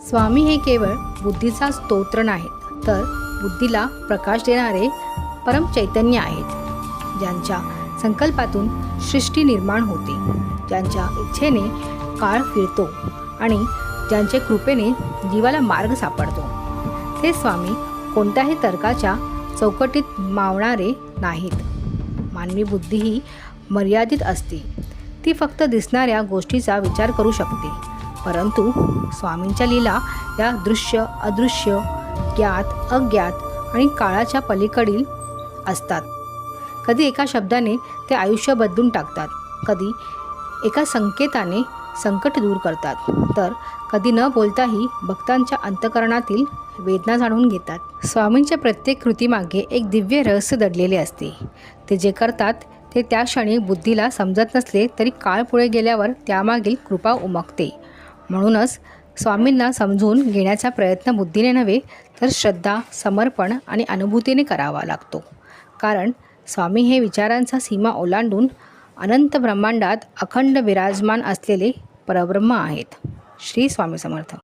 स्वामी हे केवळ बुद्धीचा स्तोत्र नाहीत, तर बुद्धीला प्रकाश देणारे परम चैतन्य आहेत, ज्यांच्या संकल्पातून सृष्टी निर्माण होते, ज्यांच्या इच्छेने काळ फिरतो आणि ज्यांच्या कृपेने जीवाला मार्ग सापडतो. ते स्वामी कोणत्याही तर्काच्या चौकटीत मावणारे नाहीत. मानवी बुद्धी ही मर्यादित असते. ती फक्त दिसणाऱ्या गोष्टीचा विचार करू शकते. परंतु स्वामींच्या लीला या दृश्य, अदृश्य, ज्ञात, अज्ञात आणि काळाच्या पलीकडील असतात. कधी एका शब्दाने ते आयुष्य बदलून टाकतात, कधी एका संकेताने संकट दूर करतात, तर कधी न बोलताही भक्तांच्या अंतःकरणातील वेदना जाणून घेतात. स्वामींच्या प्रत्येक कृतीमागे एक दिव्य रहस्य दडलेले असते. ते जे करतात ते त्या क्षणी बुद्धीला समजत नसले तरी काळ पुढे गेल्यावर त्यामागील कृपा उमगते. म्हणूनच स्वामींना समजून घेण्याचा प्रयत्न बुद्धीने नव्हे, तर श्रद्धा, समर्पण आणि अनुभूतीने करावा लागतो. कारण स्वामी हे विचारांचा सीमा ओलांडून अनंत ब्रह्मांडात अखंड विराजमान असलेले परब्रह्म आहेत. श्री स्वामी समर्थ.